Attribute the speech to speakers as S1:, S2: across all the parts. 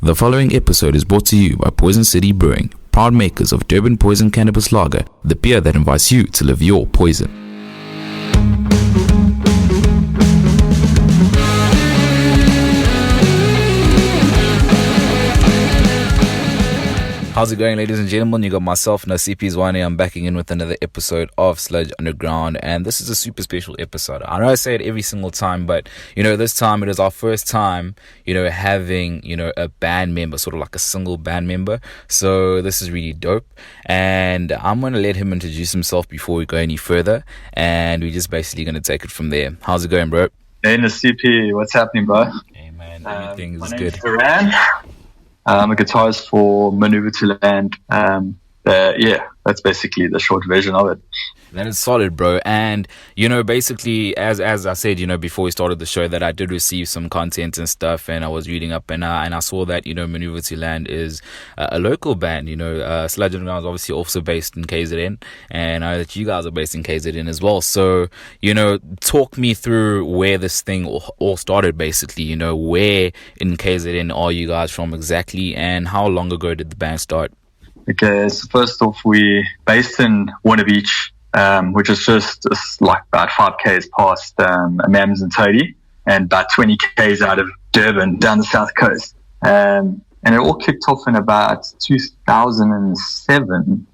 S1: The following episode is brought to you by Poison City Brewing, proud makers of Durban Poison Cannabis Lager, the beer that invites you to live your poison. How's it going, ladies and gentlemen? You got myself, CP's Wani. I'm backing in with another episode of Sludge Underground, and this is a super special episode. I know I say it every single time, but this time it is our first time, having a band member, sort of like a single band member. So this is really dope, and I'm gonna let him introduce himself before we go any further, and we're just basically gonna take it from there. How's it going, bro?
S2: Hey, CP, what's happening, bro?
S1: Hey, man, everything is
S2: my
S1: good.
S2: Name's Durran. I'm a guitarist for Manuvah to Land. That's basically the short version of it.
S1: That is solid, bro. And, basically, as I said, before we started the show, that I did receive some content and stuff, and I was reading up, and I saw that, Manuvah to Land is a local band. Sludge Underground is obviously also based in KZN, and I know that you guys are based in KZN as well. So, talk me through where this thing all started, basically. Where in KZN are you guys from exactly, and how long ago did the band start?
S2: Okay, so first off, we're based in Warner Beach, which is just like about 5 k's past Mams and Toady, and about 20 k's out of Durban down the south coast. And it all kicked off in about 2007.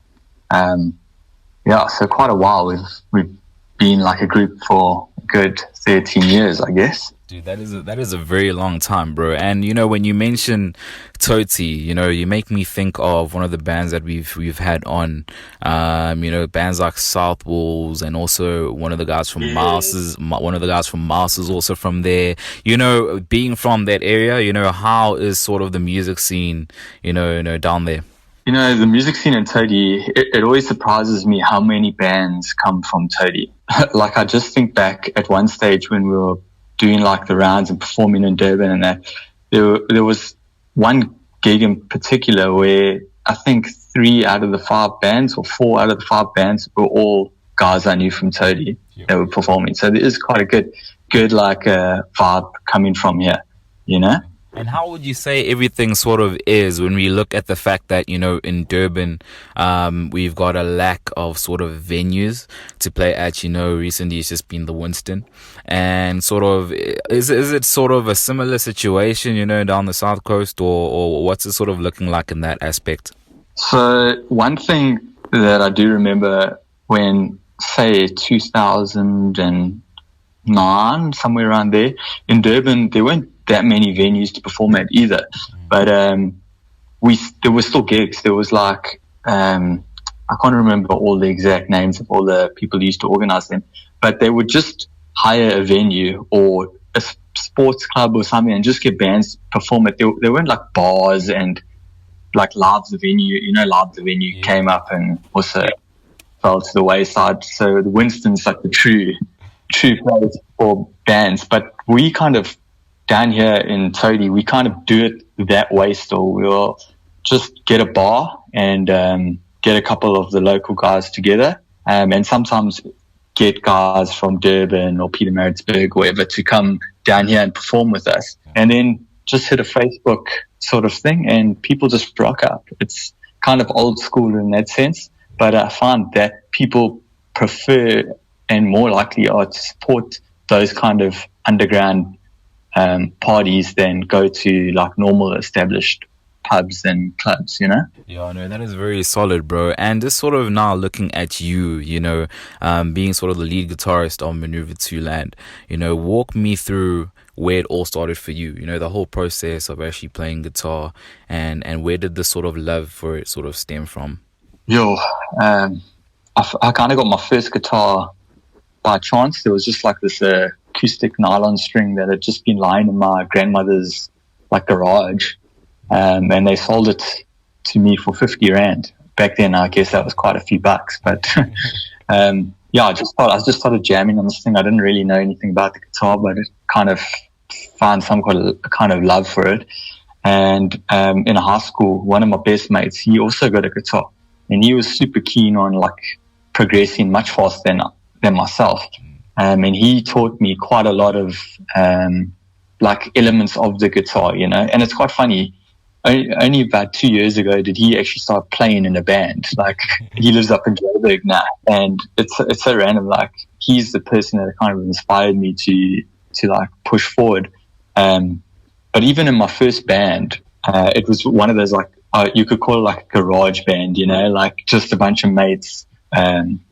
S2: So quite a while. We've been like a group for a good 13 years, I guess.
S1: Dude, that is a very long time, bro. And when you mention Toti, you make me think of one of the bands that we've had on, bands like South Wolves, and also one of the guys from Mouses. One of the guys from Mouse is also from there. Being from that area, how is sort of the music scene, down there?
S2: The music scene in Toti, it always surprises me how many bands come from Toti. Like, I just think back at one stage when we were doing like the rounds and performing in Durban and that, there was one gig in particular where I think 3 out of the 5 bands or 4 out of the 5 bands were all guys I knew from Toti that were performing. So there is quite a good like vibe coming from here,
S1: And how would you say everything sort of is when we look at the fact that, in Durban, we've got a lack of sort of venues to play at, recently it's just been the Winston, and sort of, is it sort of a similar situation, down the South Coast, or what's it sort of looking like in that aspect?
S2: So one thing that I do remember when, say, 2009, somewhere around there, in Durban, there weren't that many venues to perform at either, but there were still gigs. There was like I can't remember all the exact names of all the people who used to organize them, but they would just hire a venue or a sports club or something and just get bands to perform it. There weren't like bars and like Live the Venue. Live the Venue came up and also fell to the wayside. So the Winston's like the true place for bands, but we kind of, down here in Toti, we kind of do it that way still. We'll just get a bar and get a couple of the local guys together, and sometimes get guys from Durban or Pietermaritzburg or wherever to come down here and perform with us. And then just hit a Facebook sort of thing, and people just rock up. It's kind of old school in that sense, but I find that people prefer and more likely are to support those kind of underground parties than go to like normal established pubs and clubs,
S1: Yeah, no, that is very solid, bro. And just sort of now looking at you, being sort of the lead guitarist of Manuvah to Land, walk me through where it all started for you, the whole process of actually playing guitar, and where did this sort of love for it sort of stem from?
S2: I kind of got my first guitar by chance. There was just like this acoustic nylon string that had just been lying in my grandmother's like garage, and they sold it to me for 50 rand. Back then, I guess that was quite a few bucks, but I just started jamming on this thing. I didn't really know anything about the guitar, but it kind of found some kind of love for it. And in high school, one of my best mates, he also got a guitar, and he was super keen on like progressing much faster than myself. And he taught me quite a lot of like elements of the guitar, and it's quite funny. only about 2 years ago did he actually start playing in a band. Like, he lives up in Joburg now, and it's so random. Like, he's the person that kind of inspired me to like push forward. But even in my first band, it was one of those, like, you could call it like a garage band, like just a bunch of mates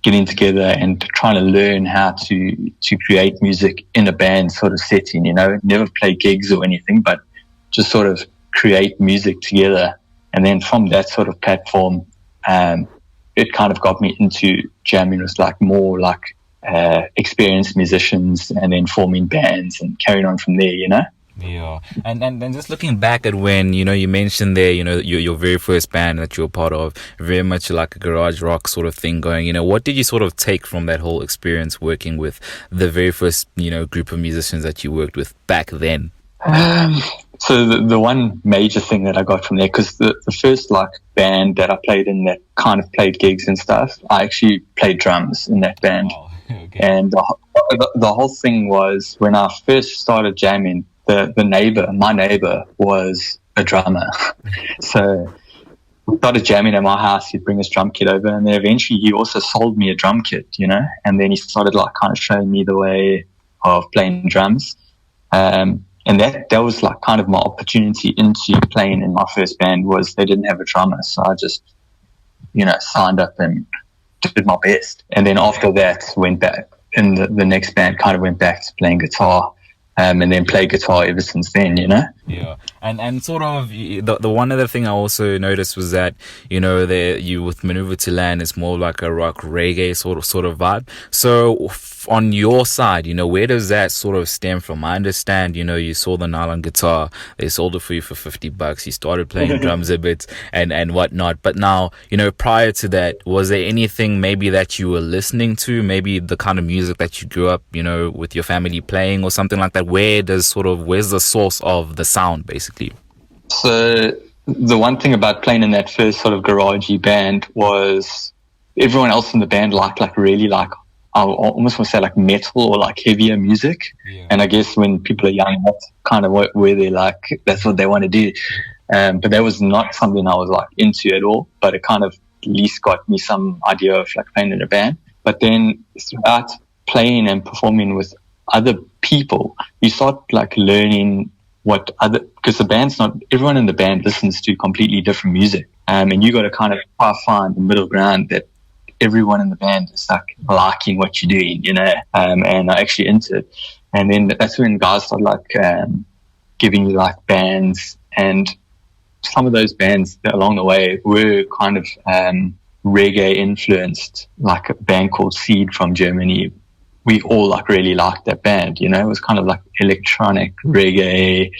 S2: getting together and trying to learn how to create music in a band sort of setting, never play gigs or anything, but just sort of create music together. And then from that sort of platform, it kind of got me into jamming with like more like experienced musicians, and then forming bands and carrying on from there,
S1: Yeah, and just looking back at when, you mentioned there, your very first band that you were part of, very much like a garage rock sort of thing going, what did you sort of take from that whole experience working with the very first, group of musicians that you worked with back then?
S2: So the one major thing that I got from there, because the first like band that I played in that kind of played gigs and stuff, I actually played drums in that band.
S1: Oh, okay.
S2: And the whole thing was, when I first started jamming, my neighbor was a drummer. So we started jamming at my house. He'd bring his drum kit over, and then eventually he also sold me a drum kit, and then he started like kind of showing me the way of playing drums. And that was like kind of my opportunity into playing in my first band. Was they didn't have a drummer, so I just, signed up and did my best. And then after that, went back in the next band, kind of went back to playing guitar. And then play guitar ever since then,
S1: Yeah, and sort of the one other thing I also noticed was that you with Manuvah to Land is more like a rock reggae sort of vibe. So on your side, where does that sort of stem from? I understand, you saw the nylon guitar, they sold it for you for $50. You started playing drums a bit and whatnot. But now, prior to that, was there anything maybe that you were listening to, maybe the kind of music that you grew up, with your family playing or something like that? Where's the source of the sound, basically?
S2: So the one thing about playing in that first sort of garagey band was everyone else in the band really I almost want to say like metal or like heavier music. Yeah. And I guess when people are young, that's kind of where they're like, that's what they want to do. But that was not something I was like into at all, but it kind of at least got me some idea of like playing in a band. But then throughout playing and performing with other people, you start like learning because the band's not, everyone in the band listens to completely different music. And you got to kind of find the middle ground that everyone in the band is like liking what you're doing, and are actually into it. And then that's when guys start like giving you like bands, and some of those bands along the way were kind of reggae influenced, like a band called Seed from Germany. We all like really liked that band, it was kind of like electronic reggae,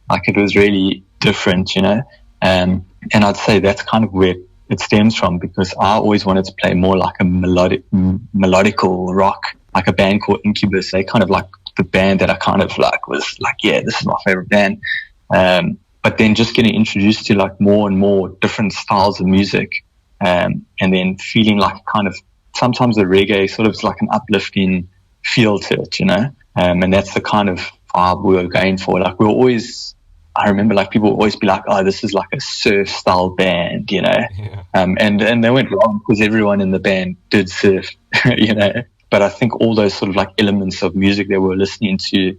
S2: like it was really different, and I'd say that's kind of where it stems from, because I always wanted to play more like a melodical rock, like a band called Incubus. They kind of like the band that I kind of like was like, yeah, this is my favorite band. But then just getting introduced to like more and more different styles of music, and then feeling like kind of sometimes the reggae sort of is like an uplifting feel to it, and that's the kind of vibe we were going for. Like I remember like people would always be like, oh, this is like a surf style band, Yeah. And they went wrong, because everyone in the band did surf, But I think all those sort of like elements of music that we were listening to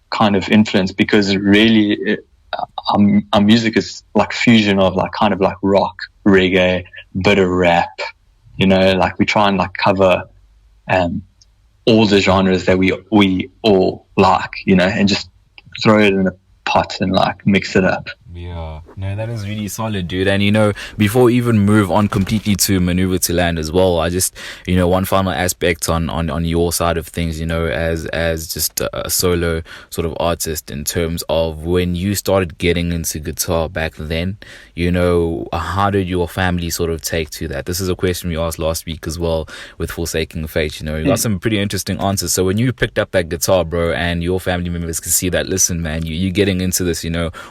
S2: kind of influenced, because really our music is like fusion of like kind of like rock, reggae, bit of rap, like we try and like cover all the genres that we all like, and just throw it in a pot and like mix it up.
S1: Yeah, no, that is really solid, dude. And before we even move on completely to Manuvah to Land as well, I just one final aspect on your side of things, as just a solo sort of artist, in terms of when you started getting into guitar back then, how did your family sort of take to that? This is a question we asked last week as well with Forsaking Fate. You got some pretty interesting answers. So when you picked up that guitar, bro, and your family members could see that, listen, man, you getting into this,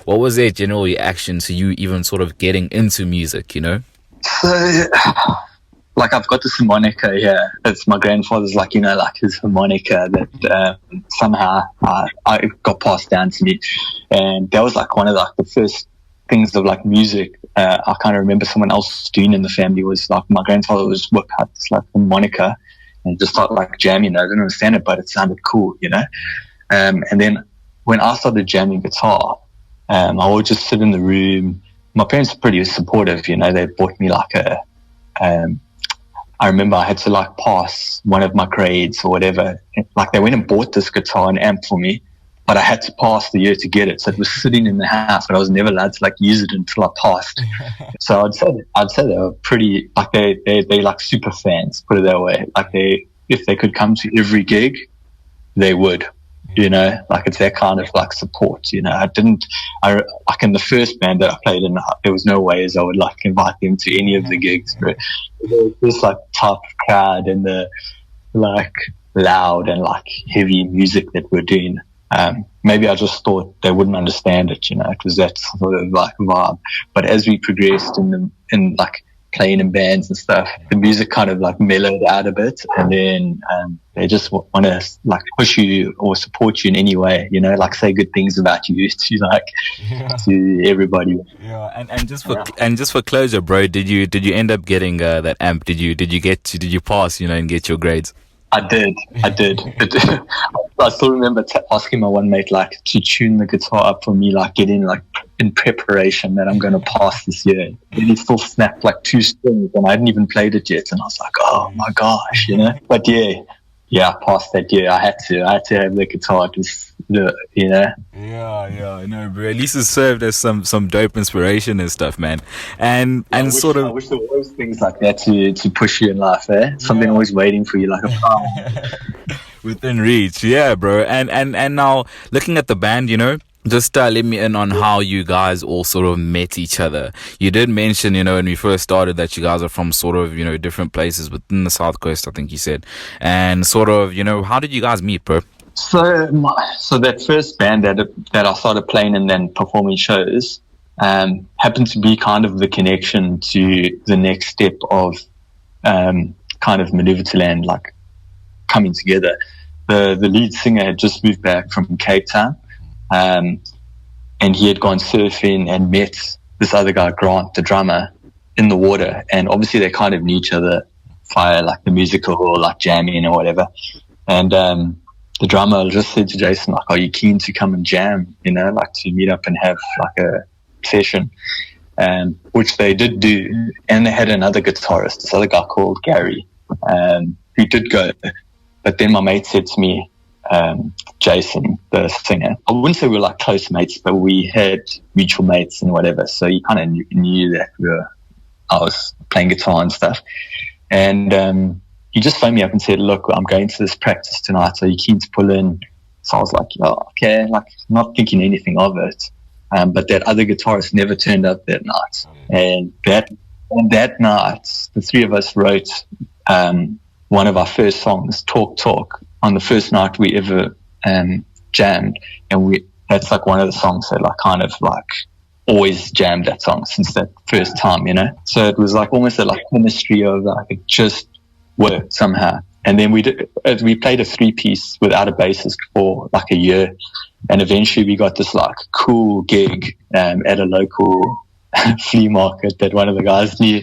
S1: what was their general reaction to you even sort of getting into music,
S2: So, like, I've got this harmonica here. It's my grandfather's, like, like his harmonica that somehow I got passed down to me. And that was like one of like the first things of like music, I kind of remember someone else doing in the family was like my grandfather was whip out this like harmonica and just started like jamming. I didn't understand it, but it sounded cool, you know. And then when I started jamming guitar, I would just sit in the room. My parents were pretty supportive, you know. They bought me like I remember I had to like pass one of my grades or whatever. Like they went and bought this guitar and amp for me, but I had to pass the year to get it. So it was sitting in the house, but I was never allowed to like use it until I passed. So I'd say they were pretty, like they like super fans, put it that way. Like if they could come to every gig, they would. You know, like it's that kind of like support, you know. I like in the first band that I played in, there was no ways I would like invite them to any of the gigs, but this like tough crowd and the like loud and like heavy music that we're doing. Maybe I just thought they wouldn't understand it, you know. It was that sort of like vibe. But as we progressed in like playing in bands and stuff, the music kind of like mellowed out a bit, and then they just want to like push you or support you in any way, you know, like say good things about you to like to everybody.
S1: Yeah, and just for closure, bro, did you end up getting that amp? Did you pass, you know, and get your grades?
S2: I did. I still remember asking my one mate like to tune the guitar up for me, like getting like in preparation that I'm going to pass this year. And he still snapped like 2 strings, and I hadn't even played it yet. And I was like, oh my gosh, you know. But yeah, I passed that year. I had to have the guitar, just you know.
S1: Yeah, I know, bro. At least it served as some dope inspiration and stuff, man. And
S2: I wish there was things like that to push you in life, eh? Something always waiting for you, like a power.
S1: Within reach, yeah, bro. And now looking at the band, you know, just let me in on how you guys all sort of met each other. You did mention, you know, when we first started that you guys are from sort of, you know, different places within the South Coast, I think you said. And sort of, you know, how did you guys meet, bro?
S2: So that first band that I started playing and then performing shows happened to be kind of the connection to the next step of kind of Manuvah Land, like coming together. The lead singer had just moved back from Cape Town, and he had gone surfing and met this other guy, Grant, the drummer, in the water. And obviously they kind of knew each other via like the musical or like jamming or whatever. And the drummer just said to Jason, like, are you keen to come and jam, you know, like to meet up and have like a session? Which they did do. And they had another guitarist, this other guy called Gary, who did go. But then my mate said to me, Jason, the singer, I wouldn't say we were like close mates, but we had mutual mates and whatever. So he kind of knew that I was playing guitar and stuff. And he just phoned me up and said, look, I'm going to this practice tonight, so you keen to pull in? So I was like, oh, okay, like not thinking anything of it. But that other guitarist never turned up that night. And that night, the three of us wrote one of our first songs, Talk Talk, on the first night we ever jammed. And that's like one of the songs that I kind of like always jammed that song since that first time, you know. So it was like almost a like chemistry of like it just worked somehow. And then we played a 3-piece without a bassist for like a year, and eventually we got this like cool gig at a local flea market that one of the guys knew,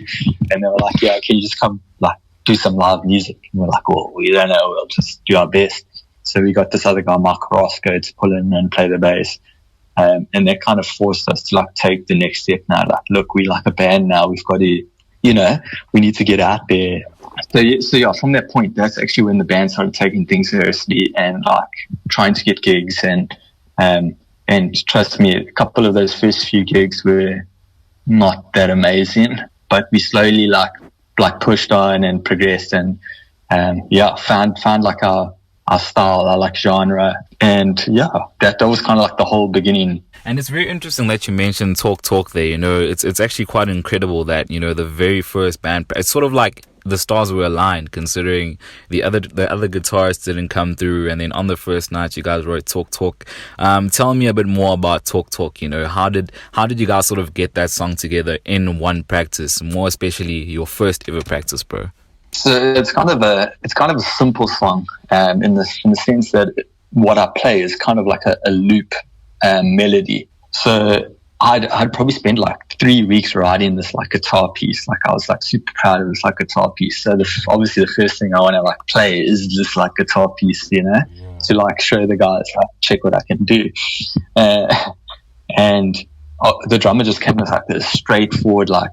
S2: and they were like, yeah, can you just come like do some live music? And we're like, well, we don't know, we'll just do our best. So we got this other guy, Mark Roscoe, to pull in and play the bass. And that kind of forced us to like take the next step now. Like, look, we like a band now. We've got to, you know, we need to get out there. So yeah, from that point, that's actually when the band started taking things seriously and like trying to get gigs. And trust me, a couple of those first few gigs were not that amazing, but we slowly like pushed on and progressed and found like our style, our like genre. And yeah, that was kind of like the whole beginning.
S1: And it's very interesting that you mentioned Talk there. You know, it's actually quite incredible that, you know, the very first band, it's sort of like the stars were aligned, considering the other guitarists didn't come through, and then on the first night you guys wrote Talk. Tell me a bit more about Talk. You know, how did you guys sort of get that song together in one practice, more especially your first ever practice, bro?
S2: So it's kind of a simple song in the sense that what I play is kind of like a loop melody. So I'd probably spent like 3 weeks writing this like guitar piece. Like I was like super proud of this like guitar piece. So obviously the first thing I want to like play is this like guitar piece, you know, to like show the guys, like, check what I can do. And the drummer just came with like this straightforward, like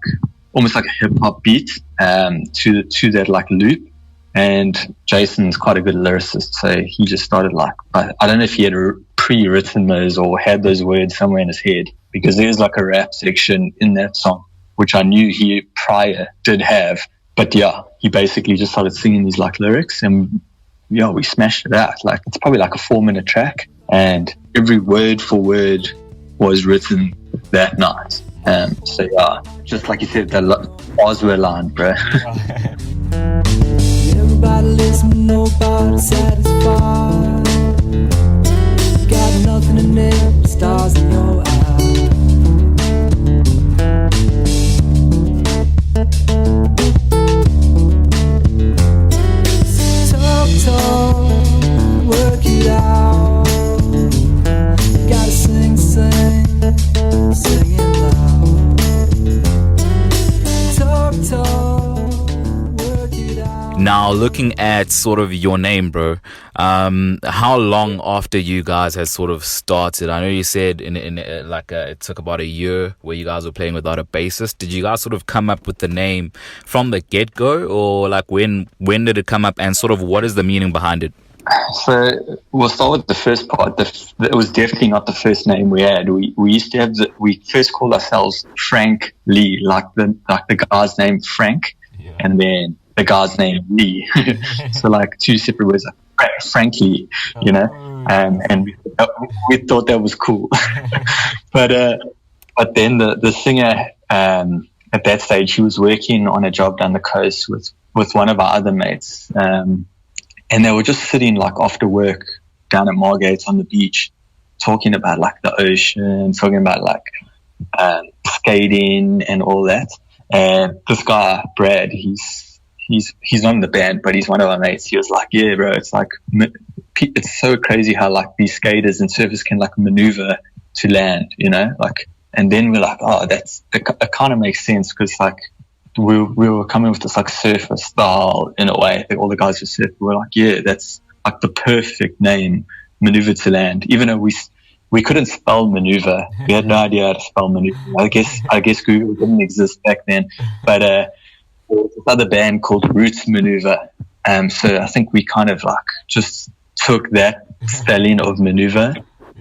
S2: almost like a hip hop beat to that like loop. And Jason's quite a good lyricist, so he just started like, I don't know if he had pre-written those or had those words somewhere in his head, because there's like a rap section in that song, which I knew he prior did have. But yeah, he basically just started singing these like lyrics, and yeah, we smashed it out. Like it's probably like a 4-minute track, and every word for word was written that night. So yeah, just like you said, the bars were aligned, bro.
S3: Everybody listen, nobody satisfied. Got nothing in there, stars in your eyes. Talk, work it out. Gotta sing it loud. Talk.
S1: Now, looking at sort of your name, bro, how long after you guys had sort of started? I know you said it took about a year where you guys were playing without a bassist. Did you guys sort of come up with the name from the get-go, or like when did it come up, and sort of what is the meaning behind it?
S2: So we'll start with the first part. It was definitely not the first name we had. We used to have we first called ourselves Frank Lee, like the guy's name Frank, and then the guy's name Lee. So like two separate words, like Frankie, you know, and we thought that was cool. but then the singer at that stage, he was working on a job down the coast with one of our other mates, and they were just sitting like after work down at Margate on the beach, talking about like the ocean, talking about like skating and all that. And this guy Brad, he's not in the band, but he's one of our mates. He was like, yeah, bro, it's like, it's so crazy how like these skaters and surfers can like maneuver to land, you know, like, and then we're like, oh, it kind of makes sense, because like we were coming with this like surfer style in a way. All the guys who surf, we were like, yeah, that's like the perfect name, maneuver to land. Even though we couldn't spell maneuver, we had no idea how to spell maneuver. I guess Google didn't exist back then, but there was this other band called Roots Maneuver. So I think we kind of like just took that spelling of maneuver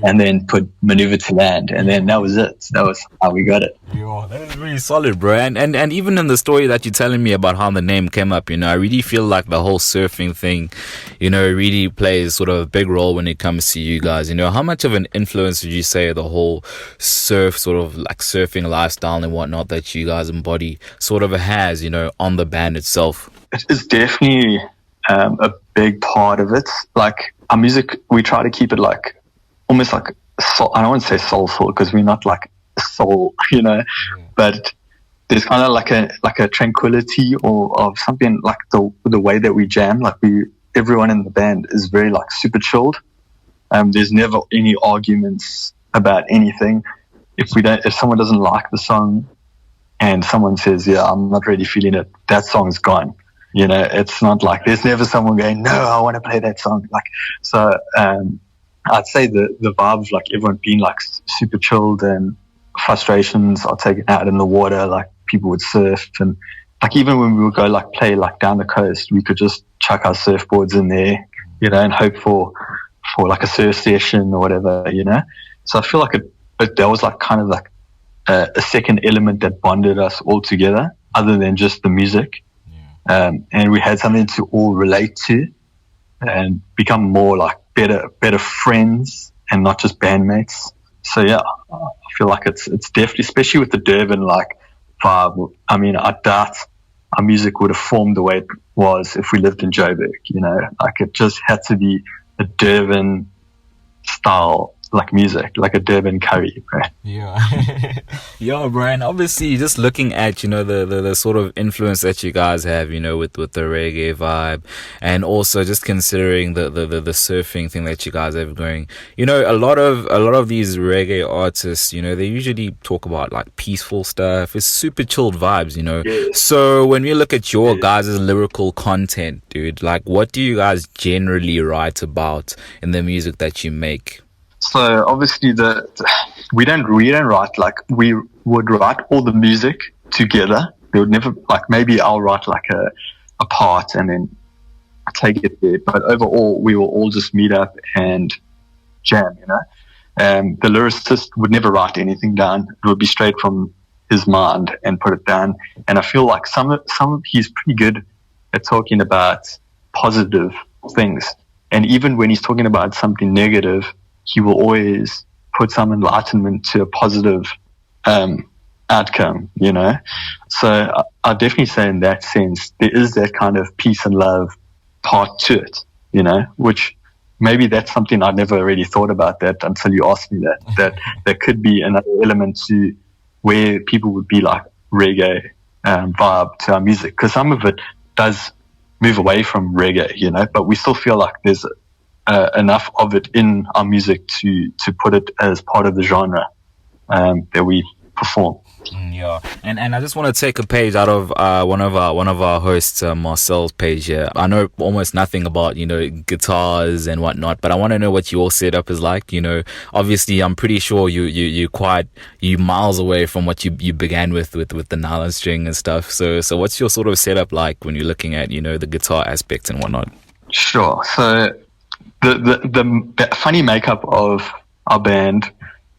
S2: and then put maneuver to land, and then that was it. That was how we got it.
S1: Yo, that is really solid, bro. And even in the story that you're telling me about how the name came up, you know, I really feel like the whole surfing thing, you know, really plays sort of a big role when it comes to you guys. You know, how much of an influence would you say the whole surf, sort of like surfing lifestyle and whatnot that you guys embody sort of has, you know, on the band itself?
S2: It is definitely a big part of it. Like our music, we try to keep it like almost like I don't want to say soulful, because we're not like soul, you know, but there's kind of like a tranquility or of something, like the way that we jam. Like everyone in the band is very like super chilled. There's never any arguments about anything. If someone doesn't like the song and someone says, yeah, I'm not really feeling it, that song's gone. You know, it's not like there's never someone going, no, I want to play that song. Like, so, I'd say the vibe of like everyone being like super chilled, and frustrations are taken out in the water. Like people would surf, and like even when we would go like play like down the coast, we could just chuck our surfboards in there, you know, and hope for like a surf session or whatever, you know. So I feel like that was like kind of like a second element that bonded us all together, other than just the music. And we had something to all relate to and become more like better friends and not just bandmates. So yeah, I feel like it's definitely, especially with the Durban like vibe. I mean, I doubt our music would have formed the way it was if we lived in Joburg, you know. Like it just had to be a Durban style like music, like a Durban curry, bro.
S1: Yeah. Yeah, Brian, obviously just looking at, the sort of influence that you guys have, with the reggae vibe, and also just considering the surfing thing that you guys have going. A lot of these reggae artists, they usually talk about like peaceful stuff. It's super chilled vibes.
S2: Yes.
S1: So when we look at your guys' lyrical content, dude, like what do you guys generally write about in the music that you make?
S2: So obviously we don't write, like we would write all the music together. They would never, like, maybe I'll write like a part and then take it there. But overall, we will all just meet up and jam, the lyricist would never write anything down. It would be straight from his mind and put it down. And I feel like he's pretty good at talking about positive things. And even when he's talking about something negative, he will always put some enlightenment to a positive outcome, So I definitely say in that sense, there is that kind of peace and love part to it, which maybe that's something I never really thought about that until you asked me that there could be another element to where people would be like reggae vibe to our music. Because some of it does move away from reggae, but we still feel like there's enough of it in our music to put it as part of the genre that we perform.
S1: Yeah, and I just want to take a page out of one of our hosts, Marcel's page here. I know almost nothing about guitars and whatnot, but I want to know what your setup is like. Obviously, I'm pretty sure you miles away from what you began with the nylon string and stuff. So what's your sort of setup like when you're looking at the guitar aspects and whatnot?
S2: Sure. So the funny makeup of our band.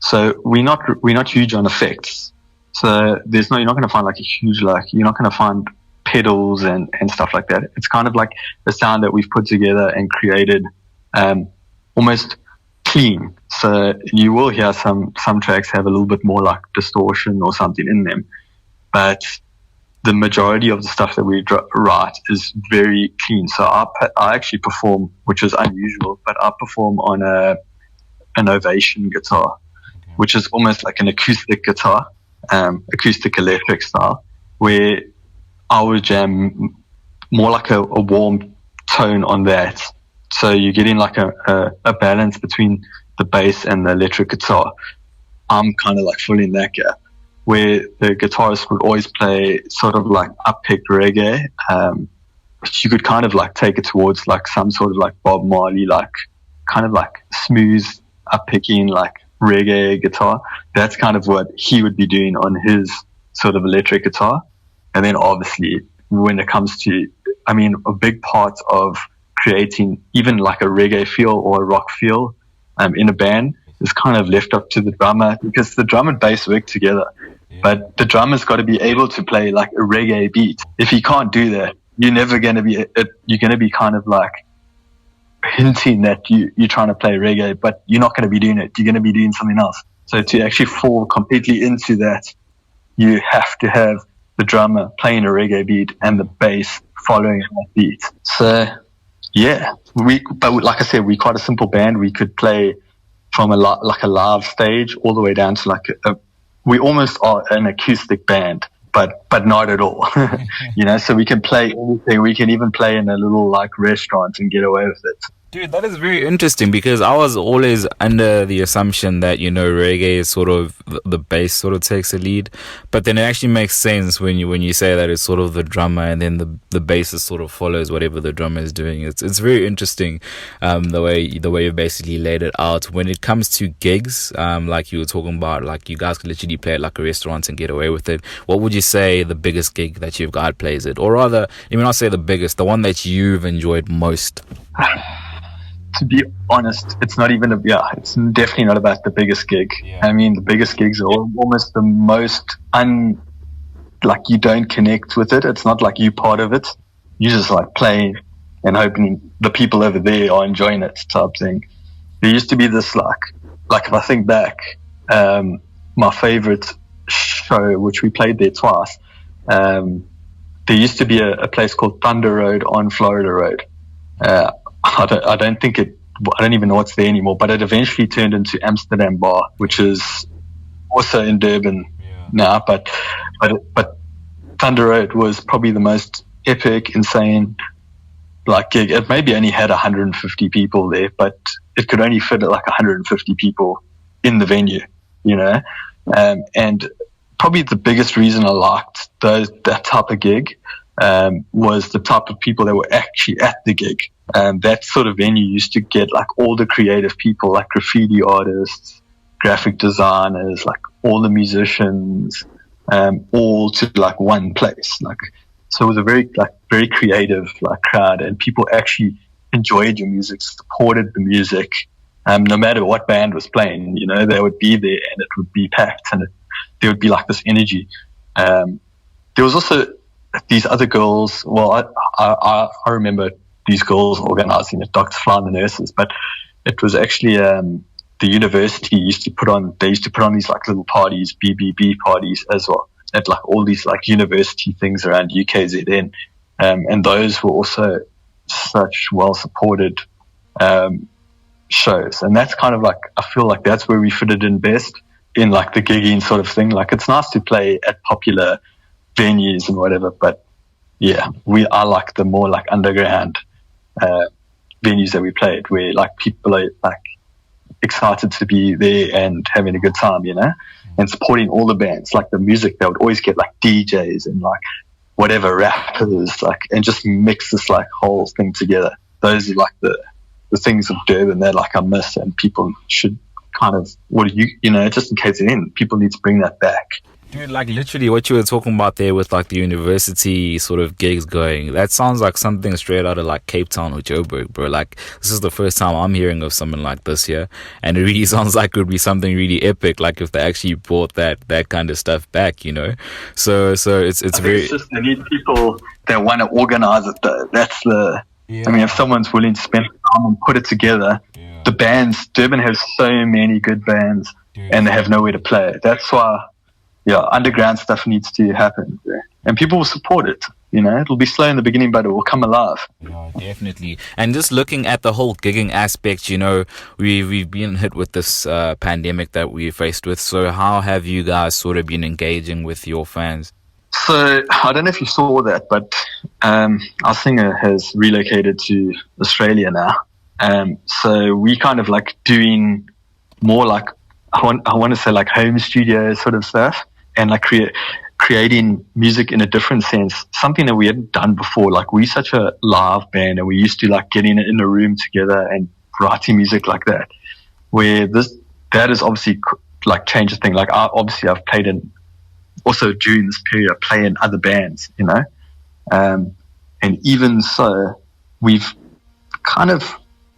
S2: So we're not huge on effects. So you're not going to find like a huge, you're not going to find pedals and stuff like that. It's kind of like the sound that we've put together and created, almost clean. So you will hear some tracks have a little bit more like distortion or something in them, but the majority of the stuff that we write is very clean. So I actually perform, which is unusual, but I perform on an Ovation guitar, which is almost like an acoustic guitar. Acoustic electric style, where I would jam more like a warm tone on that. So you're getting like a balance between the bass and the electric guitar. I'm kind of like fully in that gap, where the guitarist would always play sort of like up-picked reggae. You could kind of like take it towards like some sort of like Bob Marley, like kind of like smooth up-picking like reggae guitar. That's kind of what he would be doing on his sort of electric guitar. And then obviously when it comes to, a big part of creating even like a reggae feel or a rock feel in a band is kind of left up to the drummer, because the drum and bass work together. Yeah. But the drummer's got to be able to play like a reggae beat. If he can't do that, you're never going to be, you're going to be kind of like hinting that you're trying to play reggae, but you're not going to be doing it. You're going to be doing something else. So to actually fall completely into that, you have to have the drummer playing a reggae beat and the bass following that beat. So yeah, but like I said, we're quite a simple band. We could play from a live stage all the way down to like we almost are an acoustic band, but not at all. So we can play anything. We can even play in a little like restaurant and get away with it.
S1: Dude, that is very interesting, because I was always under the assumption that, reggae is sort of the bass sort of takes the lead. But then it actually makes sense when you say that it's sort of the drummer and then the bass sort of follows whatever the drummer is doing. It's very interesting, the way you basically laid it out. When it comes to gigs, like you were talking about, like you guys could literally play at like a restaurant and get away with it. What would you say the biggest gig that you've got plays it? Or rather, let me not say the biggest, the one that you've enjoyed most.
S2: To be honest, it's not even it's definitely not about the biggest gig. Yeah. The biggest gigs are almost the most like you don't connect with it. It's not like you part of it. You just like playing and hoping the people over there are enjoying it type thing. There used to be this like if I think back, my favorite show, which we played there twice, there used to be a place called Thunder Road on Florida Road. I don't think it I don't even know what's there anymore, but it eventually turned into Amsterdam Bar, which is also in Durban now. But Thunder Road was probably the most epic, insane like gig. It maybe only had 150 people there, but it could only fit like 150 people in the venue, you know. And probably the biggest reason I liked that type of gig was the type of people that were actually at the gig. That sort of venue used to get like all the creative people, like graffiti artists, graphic designers, like all the musicians, all to like one place. Like, so it was a very creative like crowd, and people actually enjoyed your music, supported the music, no matter what band was playing. You know, they would be there, and it would be packed, and there would be like this energy. There was also these other girls. Well, I remember these girls organizing it, Dr. Fly and the Nurses, but it was actually the university used to put on these like little parties, BBB parties as well, at like all these like university things around UKZN, and those were also such well supported shows. And that's kind of like, I feel like that's where we fitted in best, in like the gigging sort of thing. Like, it's nice to play at popular venues and whatever, but yeah, I like the more like underground venues that we played, where like people are like excited to be there and having a good time, you know, and supporting all the bands. Like the music, they would always get like DJs and like whatever rappers, like, and just mix this like whole thing together. Those are like the things of Durban that like I miss, and people should kind of, you know, just in case it ends, people need to bring that back.
S1: Dude, like literally what you were talking about there with like the university sort of gigs going, that sounds like something straight out of like Cape Town or Joburg, bro. Like, this is the first time I'm hearing of something like this here, and it really sounds like it would be something really epic, like if they actually brought that kind of stuff back, you know. So it's very,
S2: it's just, they need people that want to organize it though. That's the I mean, if someone's willing to spend time and put it together, the bands, Durban has so many good bands, and they have nowhere to play. That's why, underground stuff needs to happen, and people will support it. You know, it'll be slow in the beginning, but it will come alive.
S1: Yeah, definitely. And just looking at the whole gigging aspect, you know, we've been hit with this pandemic that we're faced with. So how have you guys sort of been engaging with your fans?
S2: So I don't know if you saw that, but our singer has relocated to Australia now. So we kind of like doing more like, I want to say like home studio sort of stuff, and like creating music in a different sense, something that we hadn't done before. Like, we're such a live band, and we used to like getting in a room together and writing music like that, where that is obviously like changed the thing. Like, I've played in, also during this period, I play in other bands, you know, and even so, we've kind of,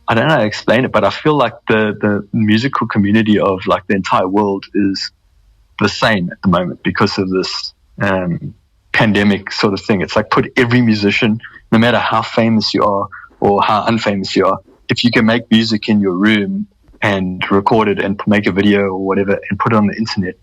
S2: I don't know how to explain it, but I feel like the musical community of like the entire world is the same at the moment because of this pandemic sort of thing. It's like put every musician, no matter how famous you are or how unfamous you are, if you can make music in your room and record it and make a video or whatever and put it on the internet,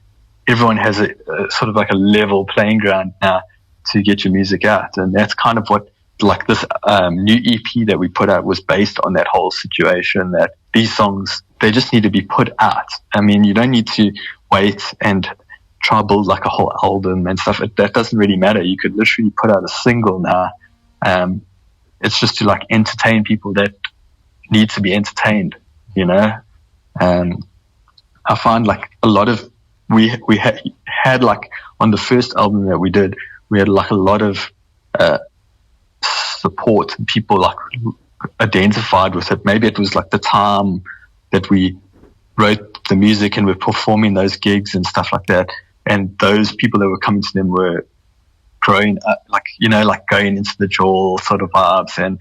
S2: everyone has a sort of like a level playing ground now to get your music out. And that's kind of what like this new EP that we put out was based on, that whole situation, that these songs, they just need to be put out. I mean, you don't need to wait and try to build like a whole album and stuff. That doesn't really matter. You could literally put out a single now. It's just to like entertain people that need to be entertained, you know. I find like a lot of, we had like on the first album that we did, we had like a lot of support, and people like identified with it. Maybe it was like the time that we wrote the music and we're performing those gigs and stuff like that, and those people that were coming to them were growing up, like, you know, like going into the jaw sort of vibes, and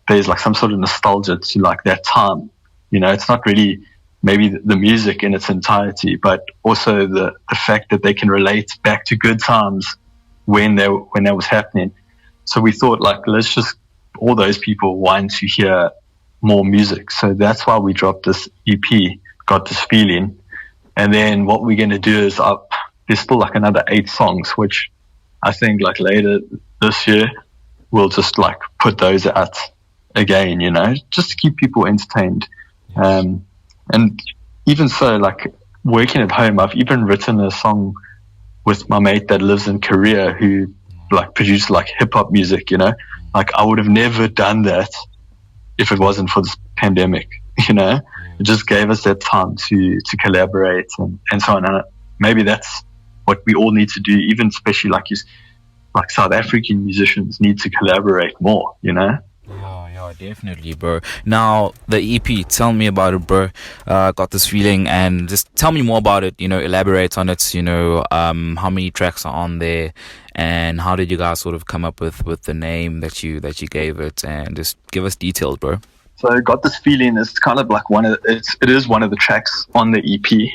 S2: there's like some sort of nostalgia to like that time. You know, it's not really maybe the music in its entirety, but also the fact that they can relate back to good times when that was happening. So we thought, like, let's just, all those people want to hear more music. So that's why we dropped this EP, Got This Feeling. And then what we're going to do is there's still like another 8 songs, which I think like later this year, we'll just like put those out again, you know, just to keep people entertained. And even so, like working at home, I've even written a song with my mate that lives in Korea who like produces like hip hop music, you know, like I would have never done that if it wasn't for this pandemic, you know. It just gave us that time to collaborate and so on. And maybe that's what we all need to do, even especially like South African musicians need to collaborate more, you know.
S1: Yeah, definitely, bro. Now, the EP, tell me about it, bro. Got this feeling, and just tell me more about it, you know, elaborate on it, you know, how many tracks are on there, and how did you guys sort of come up with the name that you gave it, and just give us details, bro.
S2: So I got this feeling, it's kind of like it is one of the tracks on the EP.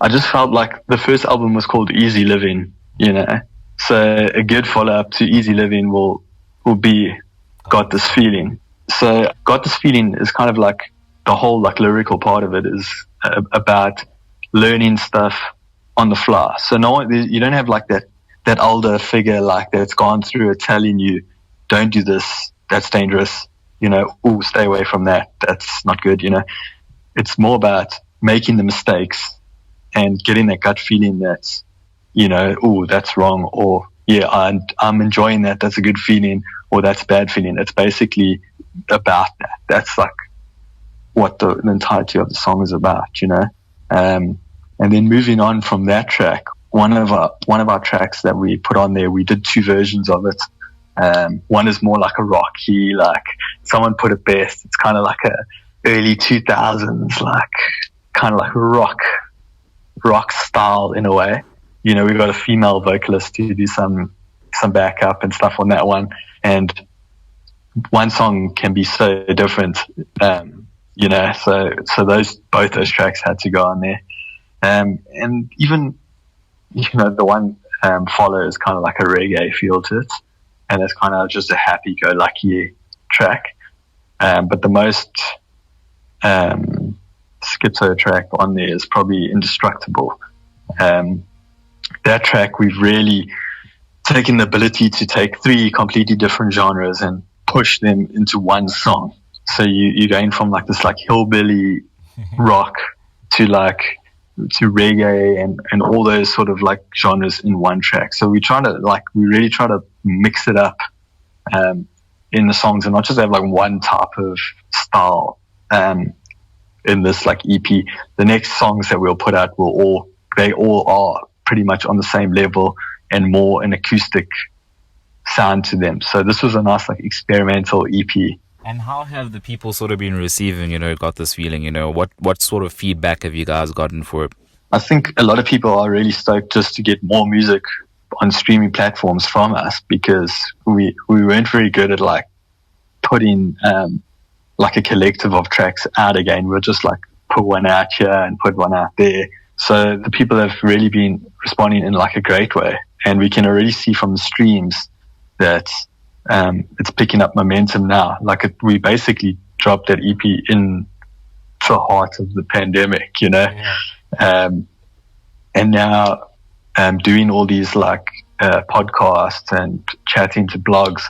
S2: I just felt like the first album was called Easy Living, you know, so a good follow-up to Easy Living will be Got This Feeling. So Got This Feeling is kind of like the whole like lyrical part of it is about learning stuff on the fly. So you don't have like that older figure like that's gone through it telling you, don't do this, that's dangerous, you know, stay away from that, that's not good, you know. It's more about making the mistakes and getting that gut feeling that's, you know, that's wrong, or yeah, I'm enjoying that, that's a good feeling, or that's a bad feeling. It's basically about that. That's like what the entirety of the song is about, you know. And then moving on from that track, one of our tracks that we put on there, we did two versions of it. One is more like a rocky, like someone put it best, it's kind of like a early 2000s, like kind of like rock style in a way. You know, we've got a female vocalist to do some backup and stuff on that one. And one song can be so different, you know, so both those tracks had to go on there. And even, you know, the one Follow is kind of like a reggae feel to it. And it's kind of just a happy-go-lucky track. But the most schizo track on there is probably Indestructible. That track, we've really taken the ability to take three completely different genres and push them into one song. So you're going from like this like hillbilly rock to reggae and all those sort of like genres in one track. So we really try to mix it up in the songs and not just have like one type of style in this like EP. The next songs that we'll put out they all are pretty much on the same level and more an acoustic sound to them. So this was a nice like experimental EP.
S1: And how have the people sort of been receiving, you know, Got This Feeling, you know, what sort of feedback have you guys gotten for it?
S2: I think a lot of people are really stoked just to get more music on streaming platforms from us, because we weren't very good at like putting like a collective of tracks out again. We'll just like put one out here and put one out there. So the people have really been responding in like a great way, and we can already see from the streams that it's picking up momentum now. Like we basically dropped that EP in the heart of the pandemic, you know. Yeah. And now doing all these like podcasts and chatting to blogs,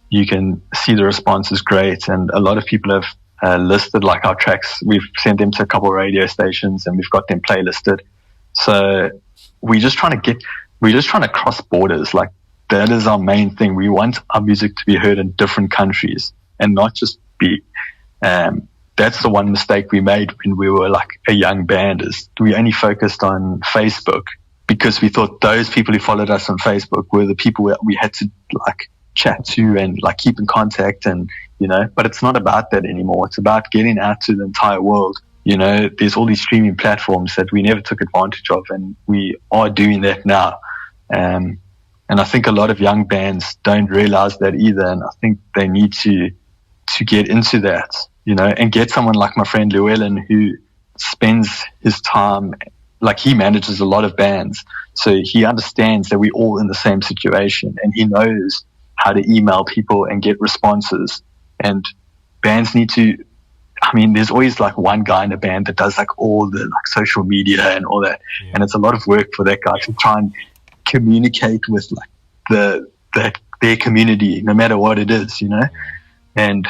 S2: you can see the response is great, and a lot of people have listed like our tracks. We've sent them to a couple of radio stations and we've got them playlisted. So we're just trying to cross borders. Like that is our main thing. We want our music to be heard in different countries and not just be that's the one mistake we made when we were like a young band, is we only focused on Facebook because we thought those people who followed us on Facebook were the people that we had to like chat to and like keep in contact, and you know, but it's not about that anymore. It's about getting out to the entire world. You know, there's all these streaming platforms that we never took advantage of, and we are doing that now. And I think a lot of young bands don't realize that either, and I think they need to get into that, you know, and get someone like my friend Llewellyn, who spends his time, like he manages a lot of bands, so he understands that we're all in the same situation, and he knows how to email people and get responses. And bands need to, I mean, there's always like one guy in a band that does like all the like social media and all that. Yeah. And it's a lot of work for that guy to try and communicate with like their community, no matter what it is, you know. And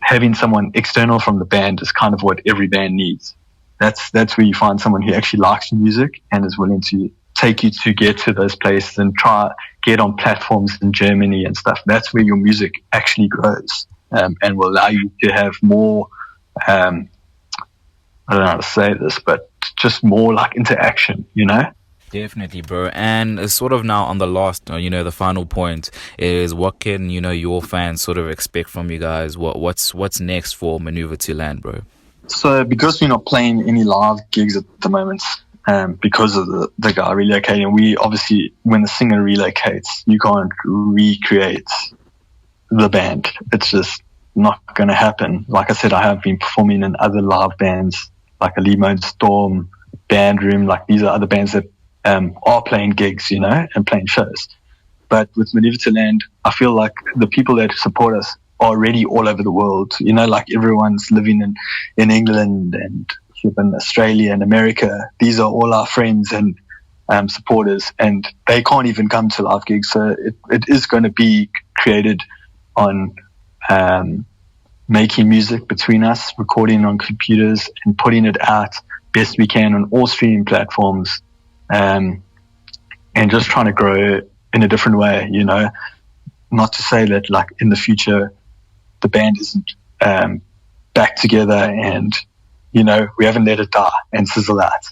S2: having someone external from the band is kind of what every band needs. That's where you find someone who actually likes music and is willing to take you to get to those places and try get on platforms in Germany and stuff. That's where your music actually grows, and will allow you to have more, I don't know how to say this, but just more like interaction, you know?
S1: Definitely, bro. And sort of now on the last, the final point is, what can, your fans sort of expect from you guys? What's next for Manuvah to Land, bro?
S2: So because we're not playing any live gigs at the moment, because of the guy relocating, we obviously, when the singer relocates, you can't recreate the band. It's just not going to happen. Like I said, I have been performing in other live bands like a Limo and Storm, Band Room. Like these are other bands that are playing gigs, and playing shows. But with Manuvah to Land, I feel like the people that support us are already all over the world. Like everyone's living in England and in Australia and America. These are all our friends and supporters, and they can't even come to live gigs. So it is going to be created on making music between us, recording on computers and putting it out best we can on all streaming platforms, and just trying to grow in a different way, not to say that like in the future the band isn't back together and we haven't let it die and sizzle out.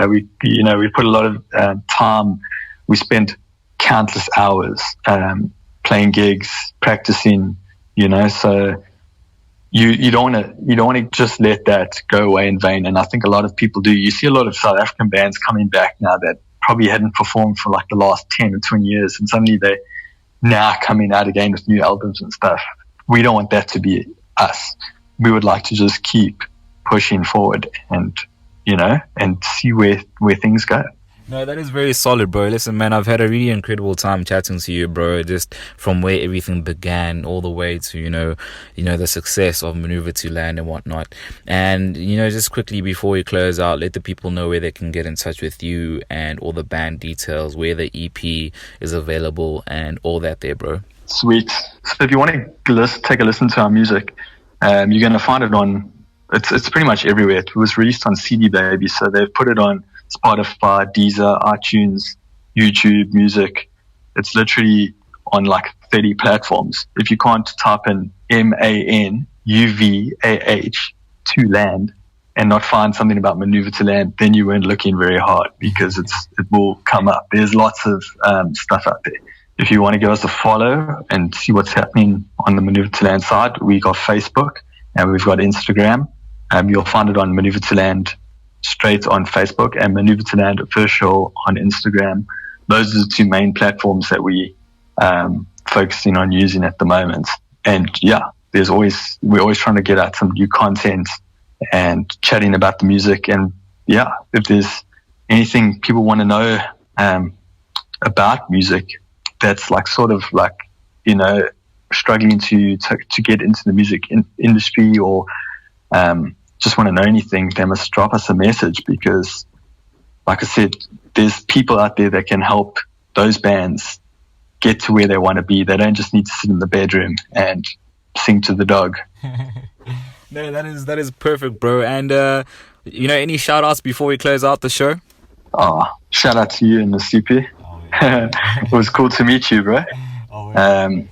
S2: We put a lot of time. We spent countless hours playing gigs, practicing. So you don't want to just let that go away in vain. And I think a lot of people do. You see a lot of South African bands coming back now that probably hadn't performed for like the last 10 or 20 years, and suddenly they're now coming out again with new albums and stuff. We don't want that to be us. We would like to just keep pushing forward and see where things go.
S1: No, that is very solid, bro. Listen, man, I've had a really incredible time chatting to you, bro. Just from where everything began all the way to, the success of Manuvah to Land and whatnot. And, just quickly before we close out, let the people know where they can get in touch with you and all the band details, where the EP is available and all that there, bro.
S2: Sweet. So if you want to take a listen to our music, you're going to find it on, it's pretty much everywhere. It was released on CD Baby, so they've put it on Spotify, Deezer, iTunes, YouTube Music. It's literally on like 30 platforms. If you can't type in MANUVAH to Land and not find something about Manuvah to Land, then you weren't looking very hard, because it will come up. There's lots of stuff out there. If you want to give us a follow and see what's happening on the Manuvah to Land side, we got Facebook and we've got Instagram. You'll find it on Manuvah to Land straight on Facebook and Manuvah to Land official on Instagram. Those are the two main platforms that we focusing on using at the moment. And yeah, we're always trying to get out some new content and chatting about the music. And yeah, if there's anything people want to know about music that's like sort of like, struggling to get into the music industry, or just want to know anything, they must drop us a message, because like I said, there's people out there that can help those bands get to where they want to be. They don't just need to sit in the bedroom and sing to the dog.
S1: No, that is perfect, bro. And any shout outs before we close out the show?
S2: Shout out to you and the CP. It was cool to meet you, bro. I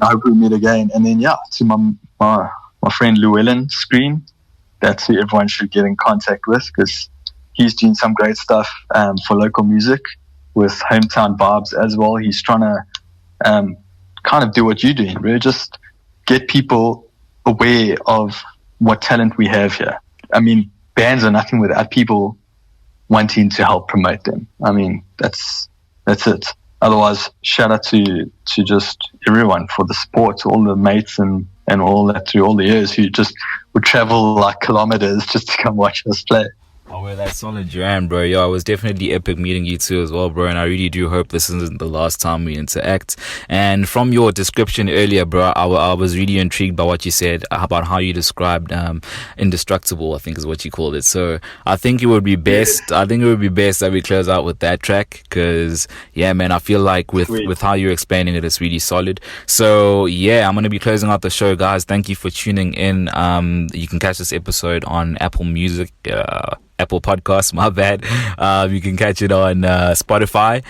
S2: hope we meet again. And then to my friend Llewellyn Screen, that's who everyone should get in contact with, because he's doing some great stuff for local music with Hometown Vibes as well. He's trying to kind of do what you're doing, really just get people aware of what talent we have here. I mean, bands are nothing without people wanting to help promote them. I mean, that's it. Otherwise, shout out to just everyone for the support, all the mates and all that through all the years who just would travel like kilometers just to come watch us play.
S1: Oh, well, that's solid, Durran, bro. Yo, it was definitely epic meeting you too as well, bro. And I really do hope this isn't the last time we interact. And from your description earlier, bro, I was really intrigued by what you said about how you described Indestructible, I think is what you called it. So I think it would be best. I think it would be best that we close out with that track because, yeah, man, I feel like with how you're explaining it, it's really solid. So yeah, I'm gonna be closing out the show, guys. Thank you for tuning in. You can catch this episode on Apple Music. Apple Podcasts, my bad. You can catch it on Spotify.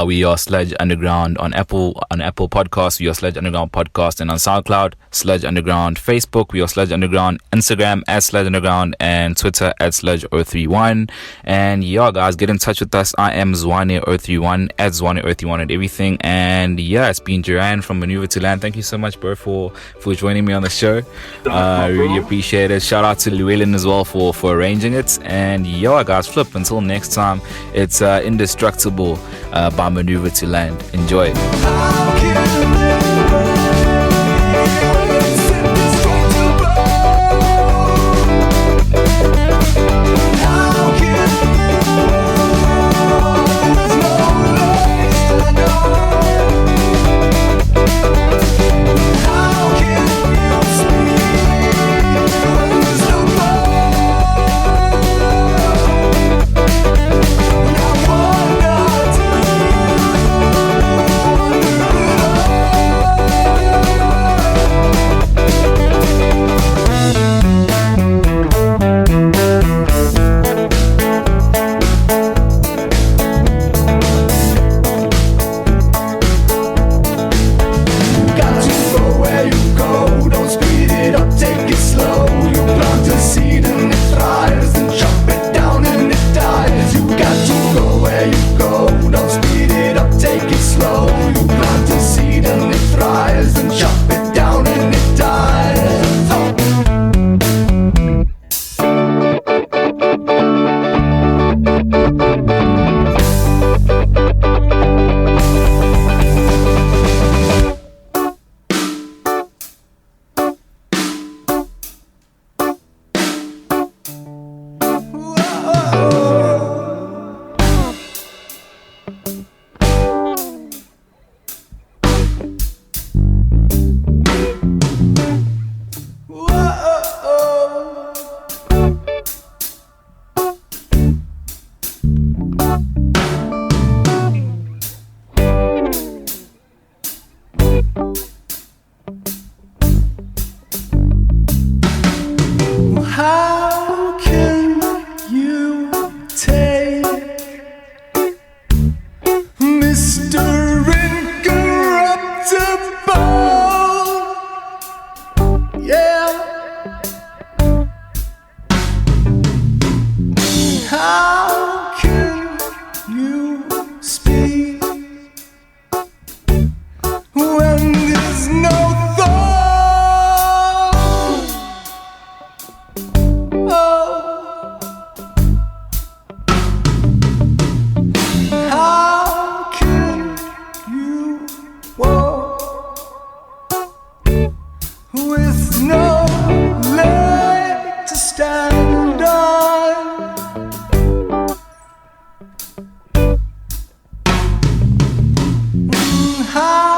S1: We are Sludge Underground on Apple Podcasts. We are Sludge Underground Podcast, and on SoundCloud, Sludge Underground. Facebook, we are Sludge Underground. Instagram at Sludge Underground, and Twitter at Sludge031. And yeah, guys, get in touch with us. I am Zwane031 at Zwane031 and everything. And yeah, it's been Durran from Manuvah to Land. Thank you so much, bro, for joining me on the show. I really appreciate it. Shout out to Llewellyn as well for arranging it. And yo, guys, flip until next time. It's Indestructible by Manuvah to Land. Enjoy.
S3: How can you take Mr. Incorruptible? Yeah. How can you speak when there's no thought? Oh. How can you walk with no leg to stand on? How